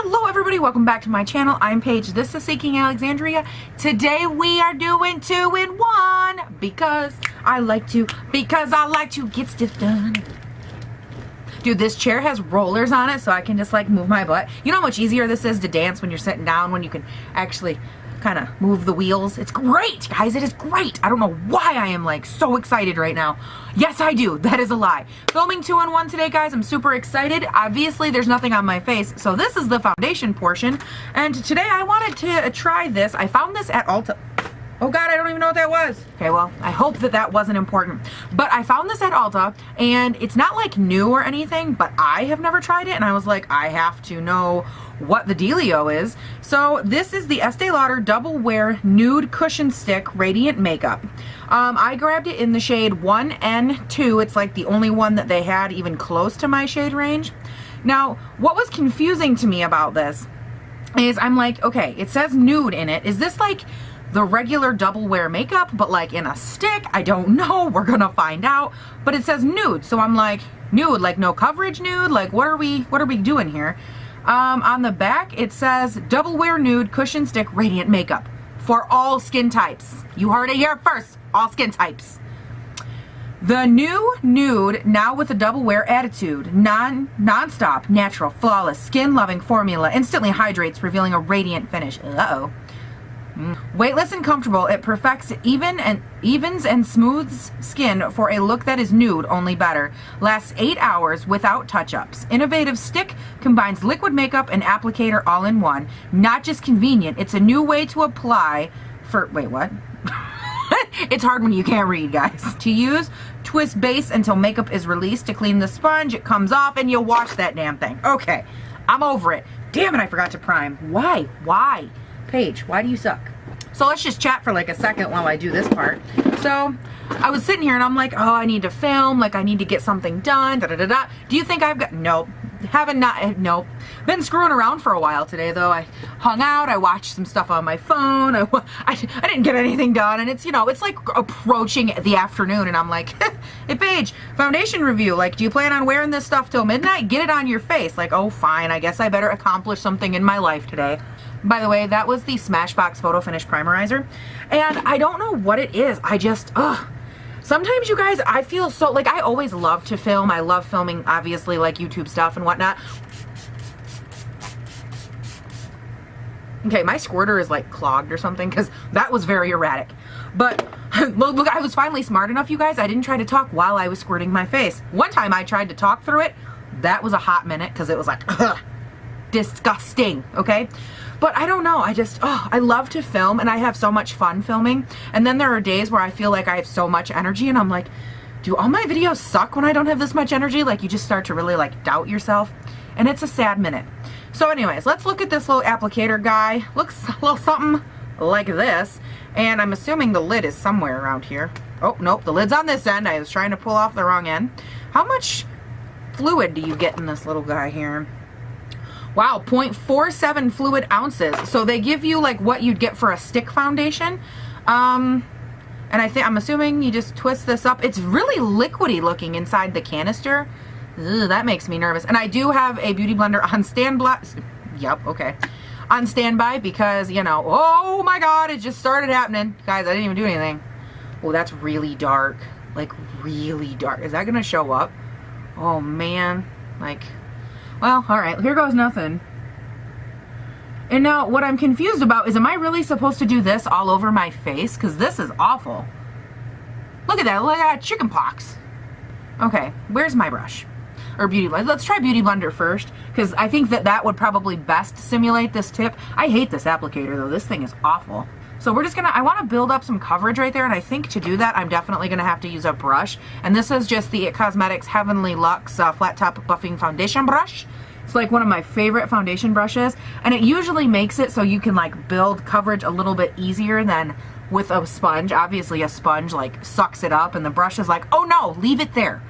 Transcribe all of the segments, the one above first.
Hello everybody, welcome back to my channel. I'm Paige, this is Seeking Alexandria. Today we are doing 2-in-1 because I like to get stuff done. Dude, this chair has rollers on it so I can just like move my butt. You know how much easier this is to dance when you're sitting down, when you can actually kind of move the wheels? It's great, guys, it is great. I don't know why I am like so excited right now. Yes, I do, that is a lie. Filming 2-in-1 today, guys, I'm super excited. Obviously, there's nothing on my face, so this is the foundation portion. And today I wanted to try this. I found this at Ulta. Oh God, I don't even know what that was. Okay, well, I hope that that wasn't important. But I found this at Ulta, and it's not like new or anything, but I have never tried it, and I was like, I have to know what the dealio is. So this is the Estee Lauder Double Wear Nude Cushion Stick Radiant Makeup. I grabbed it in the shade 1N2. It's like the only one that they had even close to my shade range. Now, what was confusing to me about this is I'm like, okay, it says nude in it. Is this like the regular double wear makeup, but like in a stick? I don't know. We're gonna find out. But it says nude, so I'm like, nude, like no coverage nude? Like what are we doing here? On the back it says Double Wear Nude Cushion Stick Radiant Makeup for all skin types. You heard it here first. All skin types. The new nude, now with a double wear attitude, non-stop, natural, flawless, skin-loving formula instantly hydrates, revealing a radiant finish. Uh-oh. Weightless and comfortable, it perfects evens and smooths skin for a look that is nude, only better. Lasts 8 hours without touch-ups. Innovative stick combines liquid makeup and applicator all in one. Not just convenient, it's a new way to apply for... Wait, what? It's hard when you can't read, guys. To use, twist base until makeup is released. To clean the sponge, it comes off and you wash that damn thing. Okay, I'm over it. Damn it, I forgot to prime. Why? Why? Paige, why do you suck? So let's just chat for like a second while I do this part. So I was sitting here and I'm like, oh, I need to film, like I need to get something done, da-da-da-da. Do you think I've got, nope. Nope. Been screwing around for a while today though. I hung out, I watched some stuff on my phone, I didn't get anything done, and it's, you know, it's like approaching the afternoon and I'm like, hey Paige, foundation review, like do you plan on wearing this stuff till midnight? Get it on your face. Like, oh fine, I guess I better accomplish something in my life today. By the way, that was the Smashbox Photo Finish Primerizer, and I don't know what it is. I just, sometimes you guys, I feel so, like I always love to film. I love filming, obviously, like YouTube stuff and whatnot. Okay, my squirter is like clogged or something because that was very erratic. But look, I was finally smart enough, you guys. I didn't try to talk while I was squirting my face. One time I tried to talk through it. That was a hot minute because it was like, disgusting, okay? But I don't know, I just, I love to film and I have so much fun filming. And then there are days where I feel like I have so much energy and I'm like, do all my videos suck when I don't have this much energy? Like you just start to really like doubt yourself. And it's a sad minute. So anyways, let's look at this little applicator guy. Looks a little something like this. And I'm assuming the lid is somewhere around here. Oh, nope, the lid's on this end. I was trying to pull off the wrong end. How much fluid do you get in this little guy here? Wow, 0.47 fluid ounces. So they give you like what you'd get for a stick foundation. And I'm assuming you just twist this up. It's really liquidy looking inside the canister. Ugh, that makes me nervous. And I do have a beauty blender on standby. Yep, okay. On standby because, you know, oh my God, it just started happening. Guys, I didn't even do anything. Oh, that's really dark. Like really dark. Is that gonna show up? Oh man, like... Well, alright, here goes nothing. And now, what I'm confused about is, am I really supposed to do this all over my face? Because this is awful. Look at that, look at that chicken pox. Okay, where's my brush? Or beauty blender. Let's try beauty blender first, because I think that that would probably best simulate this tip. I hate this applicator though, this thing is awful. So we're just gonna, I wanna build up some coverage right there, and I think to do that, I'm definitely gonna have to use a brush. And this is just the It Cosmetics Heavenly Luxe Flat Top Buffing Foundation Brush. It's like one of my favorite foundation brushes, and it usually makes it so you can like build coverage a little bit easier than with a sponge. Obviously a sponge like sucks it up, and the brush is like, oh no, leave it there.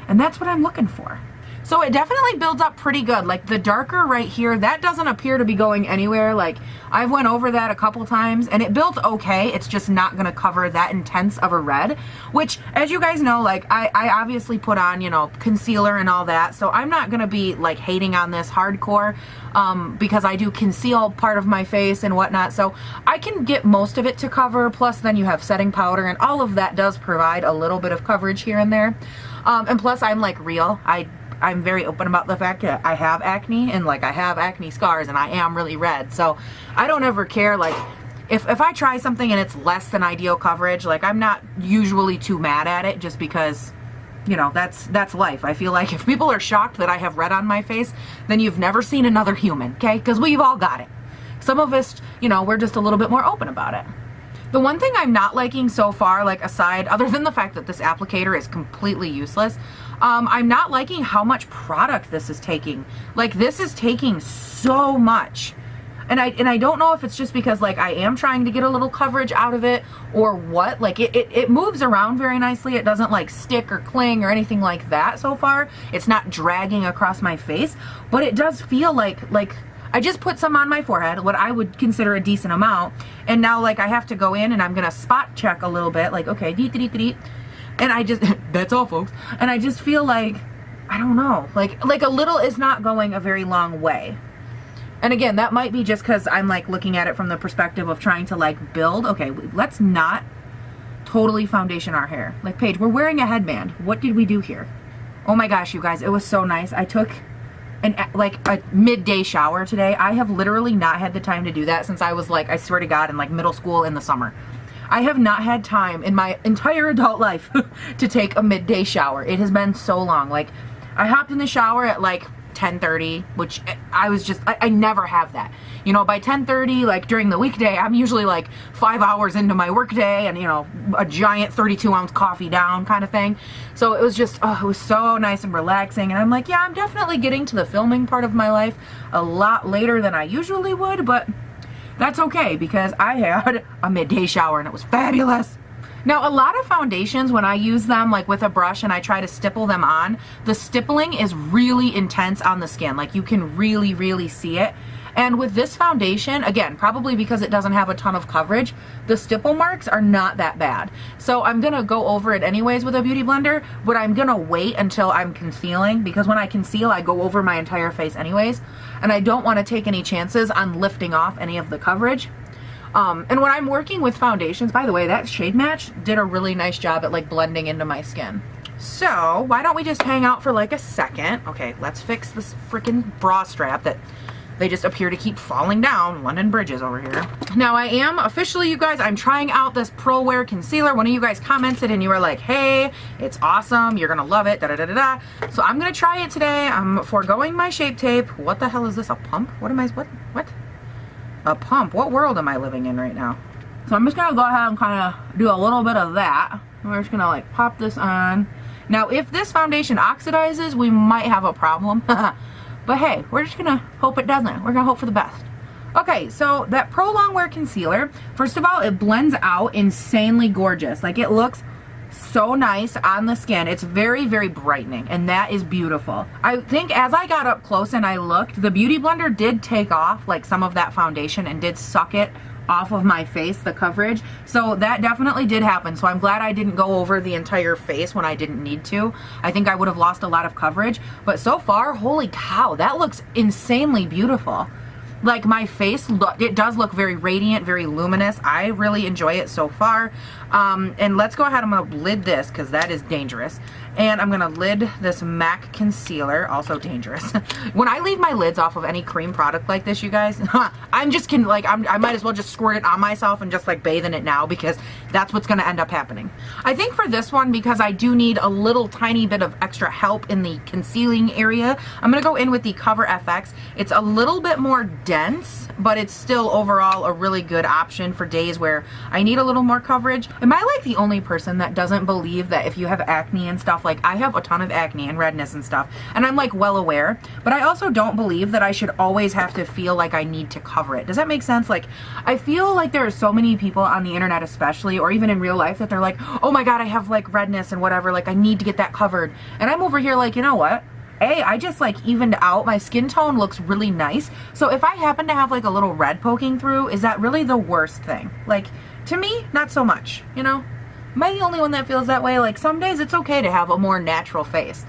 And that's what I'm looking for. So it definitely builds up pretty good. Like the darker right here, that doesn't appear to be going anywhere. Like I've went over that a couple times and it built okay. It's just not gonna cover that intense of a red, which as you guys know, like I obviously put on, you know, concealer and all that. So I'm not gonna be like hating on this hardcore because I do conceal part of my face and whatnot. So I can get most of it to cover. Plus then you have setting powder and all of that does provide a little bit of coverage here and there. And plus I'm like real. I'm very open about the fact that I have acne and like I have acne scars and I am really red. So I don't ever care, like if I try something and it's less than ideal coverage, like I'm not usually too mad at it just because, you know, that's life. I feel like if people are shocked that I have red on my face, then you've never seen another human, okay? Because we've all got it. Some of us, you know, we're just a little bit more open about it. The one thing I'm not liking so far, like aside, other than the fact that this applicator is completely useless, I'm not liking how much product this is taking. Like this is taking so much. And I don't know if it's just because like I am trying to get a little coverage out of it or what. Like it moves around very nicely. It doesn't like stick or cling or anything like that so far. It's not dragging across my face, but it does feel like I just put some on my forehead, what I would consider a decent amount, and now like I have to go in and I'm gonna spot check a little bit, like okay, and I just, that's all folks, and I just feel like, I don't know, like a little is not going a very long way. And again, that might be just because I'm like looking at it from the perspective of trying to like build. Okay, let's not totally foundation our hair. Like Paige, we're wearing a headband. What did we do here? Oh my gosh, you guys, it was so nice. I took like a midday shower today. I have literally not had the time to do that since I was like, I swear to God, in like middle school in the summer. I have not had time in my entire adult life to take a midday shower. It has been so long. Like I hopped in the shower at like 10:30, which I was just, I never have that. You know, by 10:30, like during the weekday, I'm usually like 5 hours into my workday and, you know, a giant 32-ounce coffee down kind of thing. So it was just, oh, it was so nice and relaxing. And I'm like, yeah, I'm definitely getting to the filming part of my life a lot later than I usually would, but that's okay because I had a midday shower and it was fabulous. Now, a lot of foundations, when I use them like with a brush and I try to stipple them on, the stippling is really intense on the skin. Like you can really, really see it. And with this foundation, again, probably because it doesn't have a ton of coverage, the stipple marks are not that bad. So I'm gonna go over it anyways with a beauty blender, but I'm gonna wait until I'm concealing because when I conceal, I go over my entire face anyways. And I don't wanna take any chances on lifting off any of the coverage. And when I'm working with foundations, by the way, that shade match did a really nice job at like blending into my skin. So why don't we just hang out for like a second? Okay, let's fix this freaking bra strap that they just appear to keep falling down. London bridges over here. Now I am officially, you guys, I'm trying out this Pro Wear concealer. One of you guys commented and you were like, hey, it's awesome. You're gonna love it, da da da da da. So I'm gonna try it today. I'm foregoing my Shape Tape. What the hell is this, a pump? What? A pump? What world am I living in right now? So I'm just gonna go ahead and kind of do a little bit of that. We're just gonna like pop this on. Now if this foundation oxidizes, we might have a problem. But hey, we're just gonna hope it doesn't. We're gonna hope for the best. Okay, so that Pro Longwear Concealer, first of all, it blends out insanely gorgeous. Like it looks so nice on the skin. It's very, very brightening, and that is beautiful. I think as I got up close and I looked, the Beauty Blender did take off like some of that foundation and did suck it off of my face, the coverage. So that definitely did happen. So I'm glad I didn't go over the entire face when I didn't need to. I think I would have lost a lot of coverage. But so far, holy cow, that looks insanely beautiful. Like my face, it does look very radiant, very luminous. I really enjoy it so far. And let's go ahead, I'm gonna lid this because that is dangerous. And I'm gonna lid this MAC concealer, also dangerous. When I leave my lids off of any cream product like this, you guys, I'm just I might as well just squirt it on myself and just like bathe in it now because that's what's gonna end up happening. I think for this one, because I do need a little tiny bit of extra help in the concealing area, I'm gonna go in with the Cover FX. It's a little bit more dense, but it's still overall a really good option for days where I need a little more coverage. Am I like the only person that doesn't believe that if you have acne and stuff, like I have a ton of acne and redness and stuff, and I'm like well aware, but I also don't believe that I should always have to feel like I need to cover it. Does that make sense? Like I feel like there are so many people on the internet especially, or even in real life, that they're like, oh my god, I have like redness and whatever, like I need to get that covered. And I'm over here like, you know what? I just like evened out. My skin tone looks really nice. So if I happen to have like a little red poking through, is that really the worst thing? Like, to me, not so much, you know? Am I the only one that feels that way? Like, some days it's okay to have a more natural face.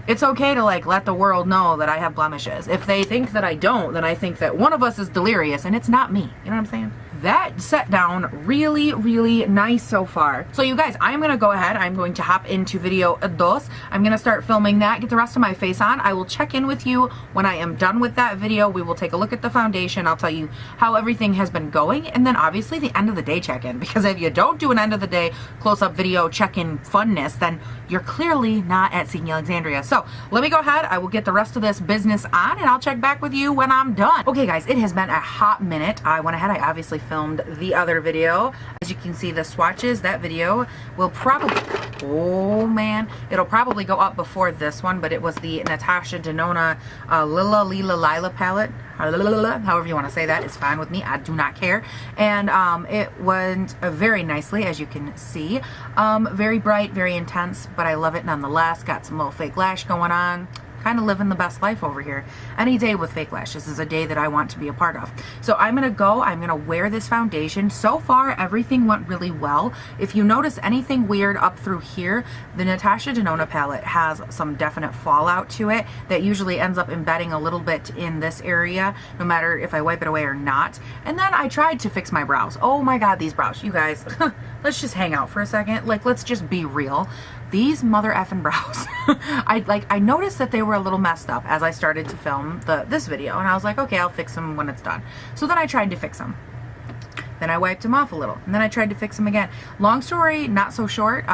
It's okay to like let the world know that I have blemishes. If they think that I don't, then I think that one of us is delirious and it's not me. You know what I'm saying? That set down really, really nice so far. So you guys, I'm gonna go ahead. I'm going to hop into video dos. I'm gonna start filming that, get the rest of my face on. I will check in with you when I am done with that video. We will take a look at the foundation. I'll tell you how everything has been going. And then obviously the end of the day check-in, because if you don't do an end of the day close-up video check-in funness, then you're clearly not at Seeking Alexandria. So let me go ahead. I will get the rest of this business on and I'll check back with you when I'm done. Okay guys, it has been a hot minute. I went ahead, I obviously filmed the other video. As you can see, the swatches, that video will probably, oh man, it'll probably go up before this one, but it was the Natasha Denona Lila palette. However you want to say that, it's fine with me. I do not care. And it went very nicely, as you can see. Very bright, very intense, but I love it nonetheless. Got some little fake lash going on. Kind of living the best life over here. Any day with fake lashes is a day that I want to be a part of. So I'm gonna wear this foundation. So far, everything went really well. If you notice anything weird up through here, the Natasha Denona palette has some definite fallout to it that usually ends up embedding a little bit in this area, no matter if I wipe it away or not. And then I tried to fix my brows. Oh my God, these brows, you guys, let's just hang out for a second. Like, let's just be real. These mother effing brows. I noticed that they were a little messed up as I started to film this video, and I was like, okay, I'll fix them when it's done. So then I tried to fix them. Then I wiped them off a little, and then I tried to fix them again. Long story, not so short.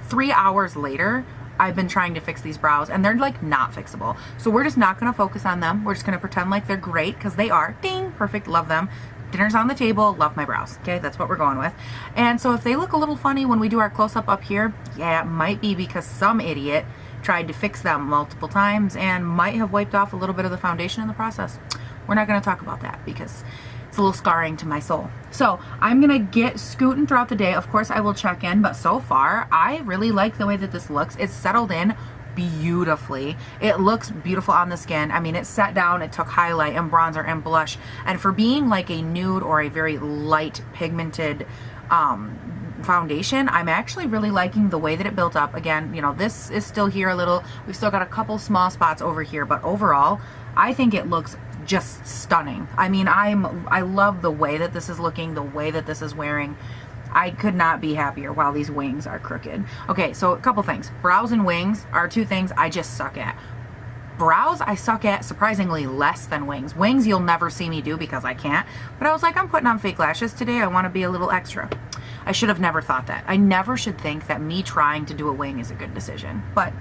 3 hours later, I've been trying to fix these brows, and they're like not fixable. So we're just not gonna focus on them. We're just gonna pretend like they're great, because they are. Ding, perfect, love them. Dinner's on the table, love my brows. Okay, that's what we're going with. And so if they look a little funny when we do our close-up up here, yeah, it might be because some idiot tried to fix them multiple times and might have wiped off a little bit of the foundation in the process. We're not going to talk about that because it's a little scarring to my soul. So I'm gonna get scooting throughout the day. Of course I will check in, but so far I really like the way that this looks. It's settled in beautifully. It looks beautiful on the skin. I mean, it set down, it took highlight and bronzer and blush, and for being like a nude or a very light pigmented foundation, I'm actually really liking the way that it built up. Again, you know, this is still here a little. We've still got a couple small spots over here, but overall I think it looks just stunning. I mean, I love the way that this is looking, the way that this is wearing. I could not be happier while these wings are crooked. Okay, so a couple things. Brows and wings are two things I just suck at. Brows I suck at surprisingly less than wings. Wings you'll never see me do because I can't. But I was like, I'm putting on fake lashes today. I want to be a little extra. I should have never thought that. I never should think that me trying to do a wing is a good decision. But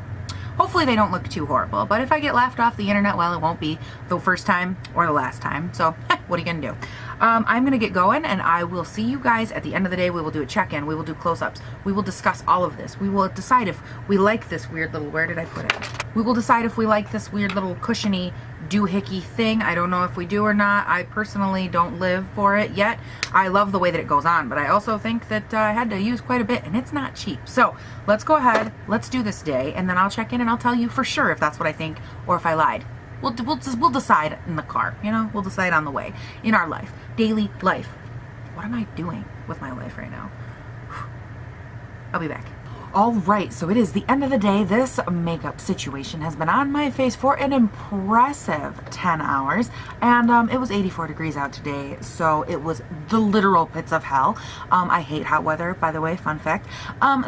hopefully they don't look too horrible. But if I get laughed off the internet, well, it won't be the first time or the last time. So what are you going to do? I'm going to get going, and I will see you guys at the end of the day. We will do a check-in. We will do close-ups. We will discuss all of this. We will decide if we like this weird little, where did I put it? We will decide if we like this weird little cushiony doohickey thing. I don't know if we do or not. I personally don't live for it yet. I love the way that it goes on, but I also think that I had to use quite a bit, and it's not cheap. So let's go ahead. Let's do this day, and then I'll check in, and I'll tell you for sure if that's what I think or if I lied. We'll decide in the car, you know? We'll decide on the way in our life, daily life. What am I doing with my life right now? I'll be back. All right, so it is the end of the day. This makeup situation has been on my face for an impressive 10 hours, and it was 84 degrees out today, so it was the literal pits of hell. I hate hot weather, by the way, fun fact.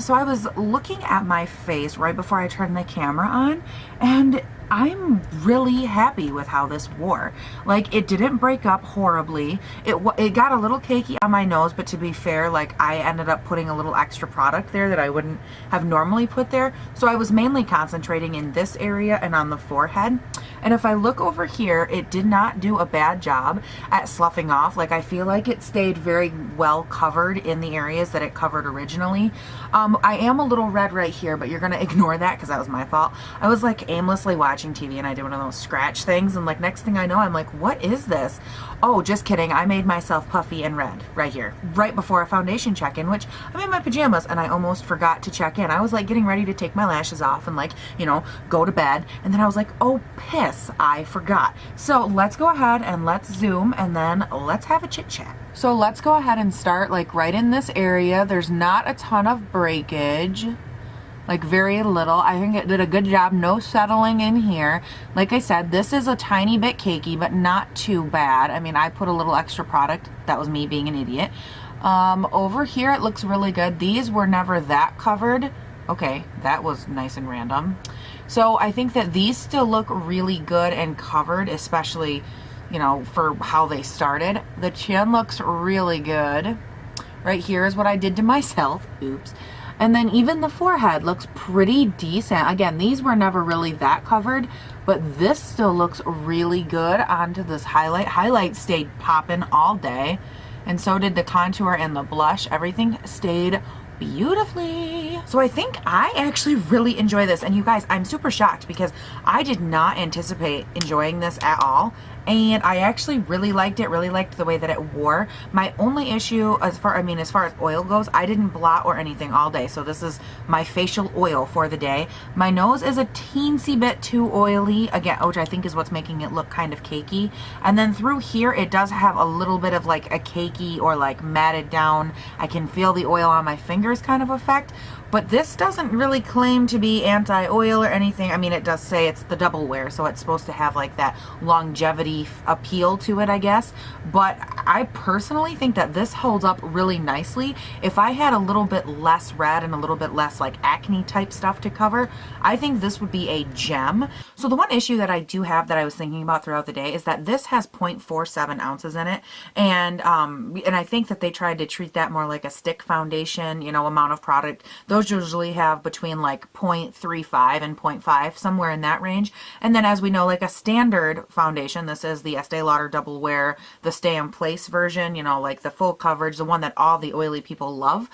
So I was looking at my face right before I turned the camera on, and I'm really happy with how this wore. Like, it didn't break up horribly. It got a little cakey on my nose, but to be fair, like, I ended up putting a little extra product there that I wouldn't have normally put there. So I was mainly concentrating in this area and on the forehead. And if I look over here, it did not do a bad job at sloughing off. Like, I feel like it stayed very well covered in the areas that it covered originally. I am a little red right here, but you're gonna ignore that because that was my fault. I was like aimlessly watching TV and I did one of those scratch things, and like next thing I know, I'm like, what is this? Oh, just kidding. I made myself puffy and red right here, right before a foundation check-in, which I'm in my pajamas and I almost forgot to check in. I was like getting ready to take my lashes off and like, you know, go to bed. And then I was like, oh, piss, I forgot. So let's go ahead and let's zoom and then let's have a chit chat. So let's go ahead and start like right in this area. There's not a ton of breakage. Like very little. I think it did a good job. No settling in here. Like I said, this is a tiny bit cakey, but not too bad. I mean, I put a little extra product. That was me being an idiot. Over here, it looks really good. These were never that covered. Okay, that was nice and random. So I think that these still look really good and covered, especially, you know, for how they started. The chin looks really good. Right here is what I did to myself. Oops. And then even the forehead looks pretty decent. Again, these were never really that covered, but this still looks really good onto this highlight. Highlight stayed popping all day, and so did the contour and the blush. Everything stayed beautifully. So I think I actually really enjoy this. And you guys, I'm super shocked because I did not anticipate enjoying this at all. And I actually really liked it, really liked the way that it wore. My only issue as far as oil goes, I didn't blot or anything all day. So this is my facial oil for the day. My nose is a teensy bit too oily, again, which I think is what's making it look kind of cakey. And then through here, it does have a little bit of like a cakey or like matted down, I can feel the oil on my fingers kind of effect. But this doesn't really claim to be anti-oil or anything. I mean, it does say it's the double wear, so it's supposed to have like that longevity appeal to it, I guess. But I personally think that this holds up really nicely. If I had a little bit less red and a little bit less like acne type stuff to cover, I think this would be a gem. So the one issue that I do have that I was thinking about throughout the day is that this has 0.47 ounces in it. And I think that they tried to treat that more like a stick foundation, you know, amount of product. Those usually have between like 0.35 and 0.5, somewhere in that range. And then as we know, like a standard foundation, this is the Estee Lauder Double Wear, the Stay in Place version, you know, like the full coverage, the one that all the oily people love.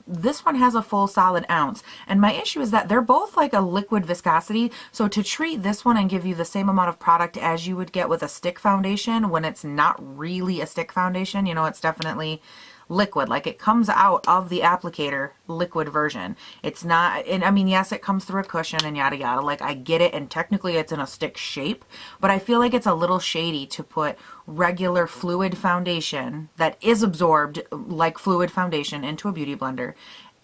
This one has a full solid ounce. And my issue is that they're both like a liquid viscosity. So to treat this one and give you the same amount of product as you would get with a stick foundation when it's not really a stick foundation, you know, it's definitely liquid, like it comes out of the applicator liquid version. It's not, and I mean, yes, it comes through a cushion and yada yada, like I get it, and technically it's in a stick shape, but I feel like it's a little shady to put regular fluid foundation that is absorbed like fluid foundation into a beauty blender.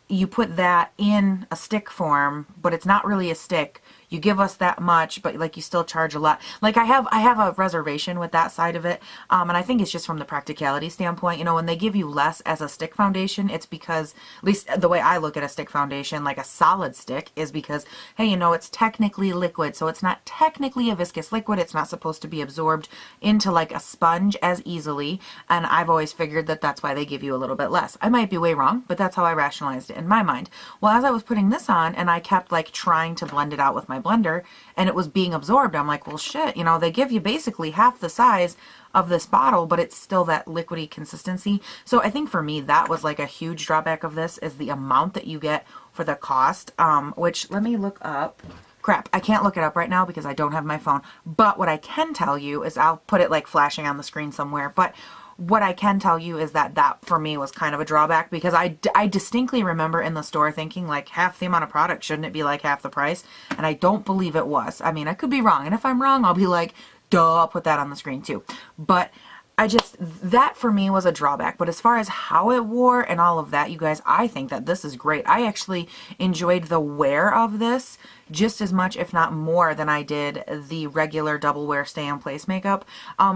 You put that in a stick form, but it's not really a stick. You give us that much, but like you still charge a lot. Like I have a reservation with that side of it, and I think it's just from the practicality standpoint. You know, when they give you less as a stick foundation, it's because, at least the way I look at a stick foundation, like a solid stick, is because, hey, you know, it's technically liquid, so it's not technically a viscous liquid. It's not supposed to be absorbed into like a sponge as easily, and I've always figured that that's why they give you a little bit less. I might be way wrong, but that's how I rationalized it in my mind. Well, as I was putting this on, and I kept like trying to blend it out with my blender, and it was being absorbed, I'm like, well shit, you know, they give you basically half the size of this bottle, but it's still that liquidy consistency. So I think for me, that was like a huge drawback of this, is the amount that you get for the cost, which, let me look up. Crap, I can't look it up right now because I don't have my phone, but what I can tell you is, I'll put it like flashing on the screen somewhere, but what I can tell you is that that for me was kind of a drawback, because I distinctly remember in the store thinking like, half the amount of product, shouldn't it be like half the price? And I don't believe it was. I mean, I could be wrong, and if I'm wrong, I'll be like, duh, I'll put that on the screen too. But that for me was a drawback. But as far as how it wore and all of that, you guys, I think that this is great. I actually enjoyed the wear of this just as much, if not more, than I did the regular Double Wear Stay in Place makeup.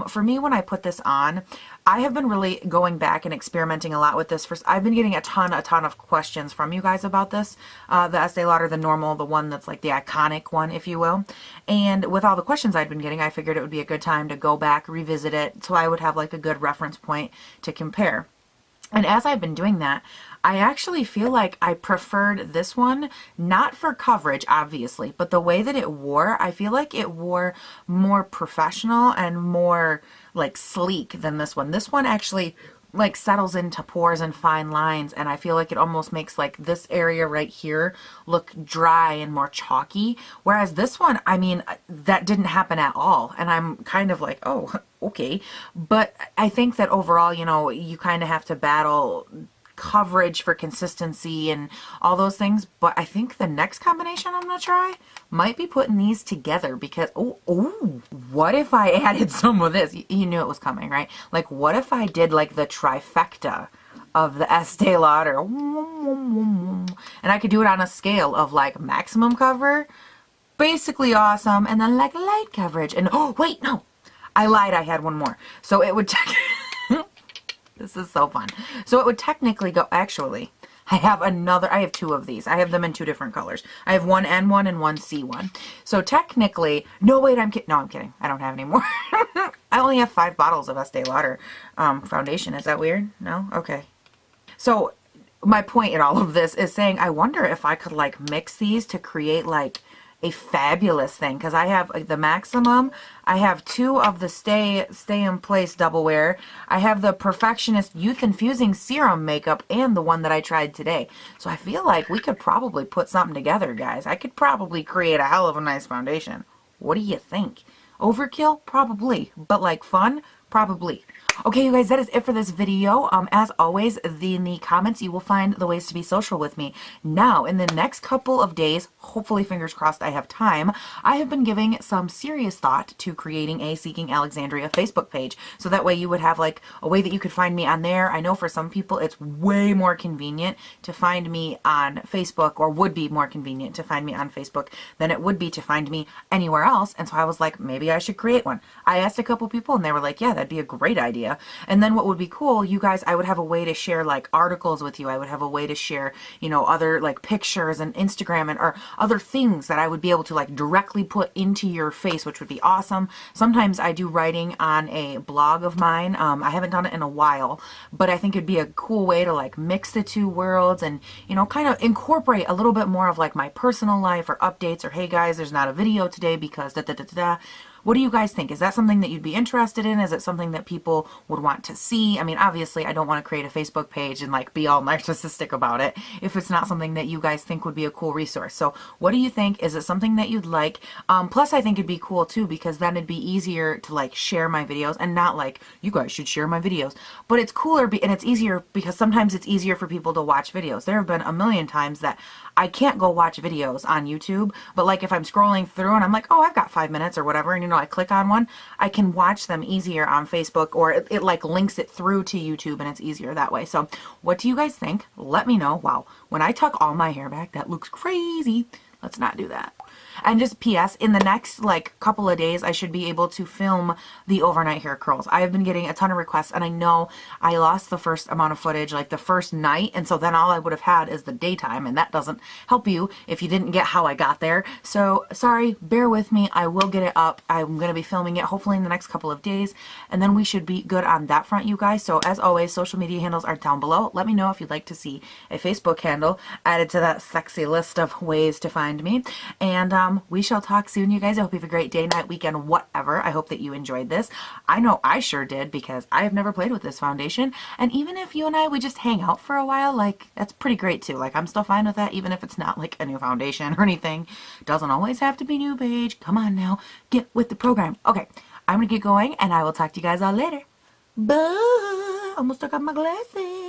For me, when I put this on, I have been really going back and experimenting a lot with this. I've been getting a ton of questions from you guys about this. The Estee Lauder, the normal, the one that's like the iconic one, if you will. And with all the questions I'd been getting, I figured it would be a good time to go back, revisit it, so I would have like a good reference point to compare. And as I've been doing that, I actually feel like I preferred this one, not for coverage, obviously, but the way that it wore, I feel like it wore more professional and more like sleek than this one. This one actually like settles into pores and fine lines, and I feel like it almost makes like this area right here look dry and more chalky, whereas this one, I mean, that didn't happen at all, and I'm kind of like, oh, okay. But I think that overall, you know, you kind of have to battle coverage for consistency and all those things. But I think the next combination I'm gonna try might be putting these together, because what if I added some of this? You knew it was coming, right? Like, what if I did like the trifecta of the Estee Lauder, and I could do it on a scale of like maximum cover, basically awesome, and then like light coverage, and oh wait, no, I lied, I had one more. So it would this is so fun. So it would technically go, actually, I have two of these. I have them in two different colors. I have one N1 and one C1. So technically, no wait, I'm kidding. I don't have any more. I only have 5 bottles of Estee Lauder foundation. Is that weird? No? Okay. So my point in all of this is saying, I wonder if I could like mix these to create like a fabulous thing, because I have the maximum, I have 2 of the stay in place double wear, I have the Perfectionist Youth Infusing Serum makeup, and the one that I tried today. So I feel like we could probably put something together, guys. I could probably create a hell of a nice foundation. What do you think? Overkill? Probably. But like fun? Probably. Okay, you guys, that is it for this video. As always, in the comments, you will find the ways to be social with me. Now, in the next couple of days, hopefully, fingers crossed, I have time, I have been giving some serious thought to creating a Seeking Alexandria Facebook page. So that way you would have like a way that you could find me on there. I know for some people, it's way more convenient to find me on Facebook, or would be more convenient to find me on Facebook than it would be to find me anywhere else. And so I was like, maybe I should create one. I asked a couple people and they were like, yeah, that'd be a great idea. And then what would be cool, you guys, I would have a way to share like articles with you. I would have a way to share, you know, other like pictures and Instagram and or other things that I would be able to like directly put into your face, which would be awesome. Sometimes I do writing on a blog of mine. I haven't done it in a while, but I think it'd be a cool way to like mix the two worlds and, you know, kind of incorporate a little bit more of like my personal life or updates, or hey guys, there's not a video today because da da da da. What do you guys think? Is that something that you'd be interested in? Is it something that people would want to see? I mean, obviously, I don't want to create a Facebook page and like be all narcissistic about it if it's not something that you guys think would be a cool resource. So what do you think? Is it something that you'd like? Plus, I think it'd be cool too, because then it'd be easier to like share my videos, and not like, you guys should share my videos. But it's cooler and it's easier, because sometimes it's easier for people to watch videos. There have been a million times that I can't go watch videos on YouTube, but like if I'm scrolling through and I'm like, oh, I've got 5 minutes or whatever, and you know, I click on one, I can watch them easier on Facebook, or it like links it through to YouTube, and it's easier that way. So what do you guys think? Let me know. Wow, when I tuck all my hair back, that looks crazy. Let's not do that. And just PS, in the next like couple of days, I should be able to film the overnight hair curls. I have been getting a ton of requests, and I know I lost the first amount of footage like the first night, and so then all I would have had is the daytime, and that doesn't help you if you didn't get how I got there. So sorry, bear with me. I will get it up. I'm going to be filming it hopefully in the next couple of days, and then we should be good on that front, you guys. So as always, social media handles are down below. Let me know if you'd like to see a Facebook handle added to that sexy list of ways to find me. And we shall talk soon, you guys. I hope you have a great day, night, weekend, whatever. I hope that you enjoyed this. I know I sure did, because I have never played with this foundation. And even if you and I would just hang out for a while, like, that's pretty great too. Like, I'm still fine with that, even if it's not like a new foundation or anything. Doesn't always have to be new page. Come on now, get with the program. Okay, I'm gonna get going, and I will talk to you guys all later. Bye. Almost took off my glasses.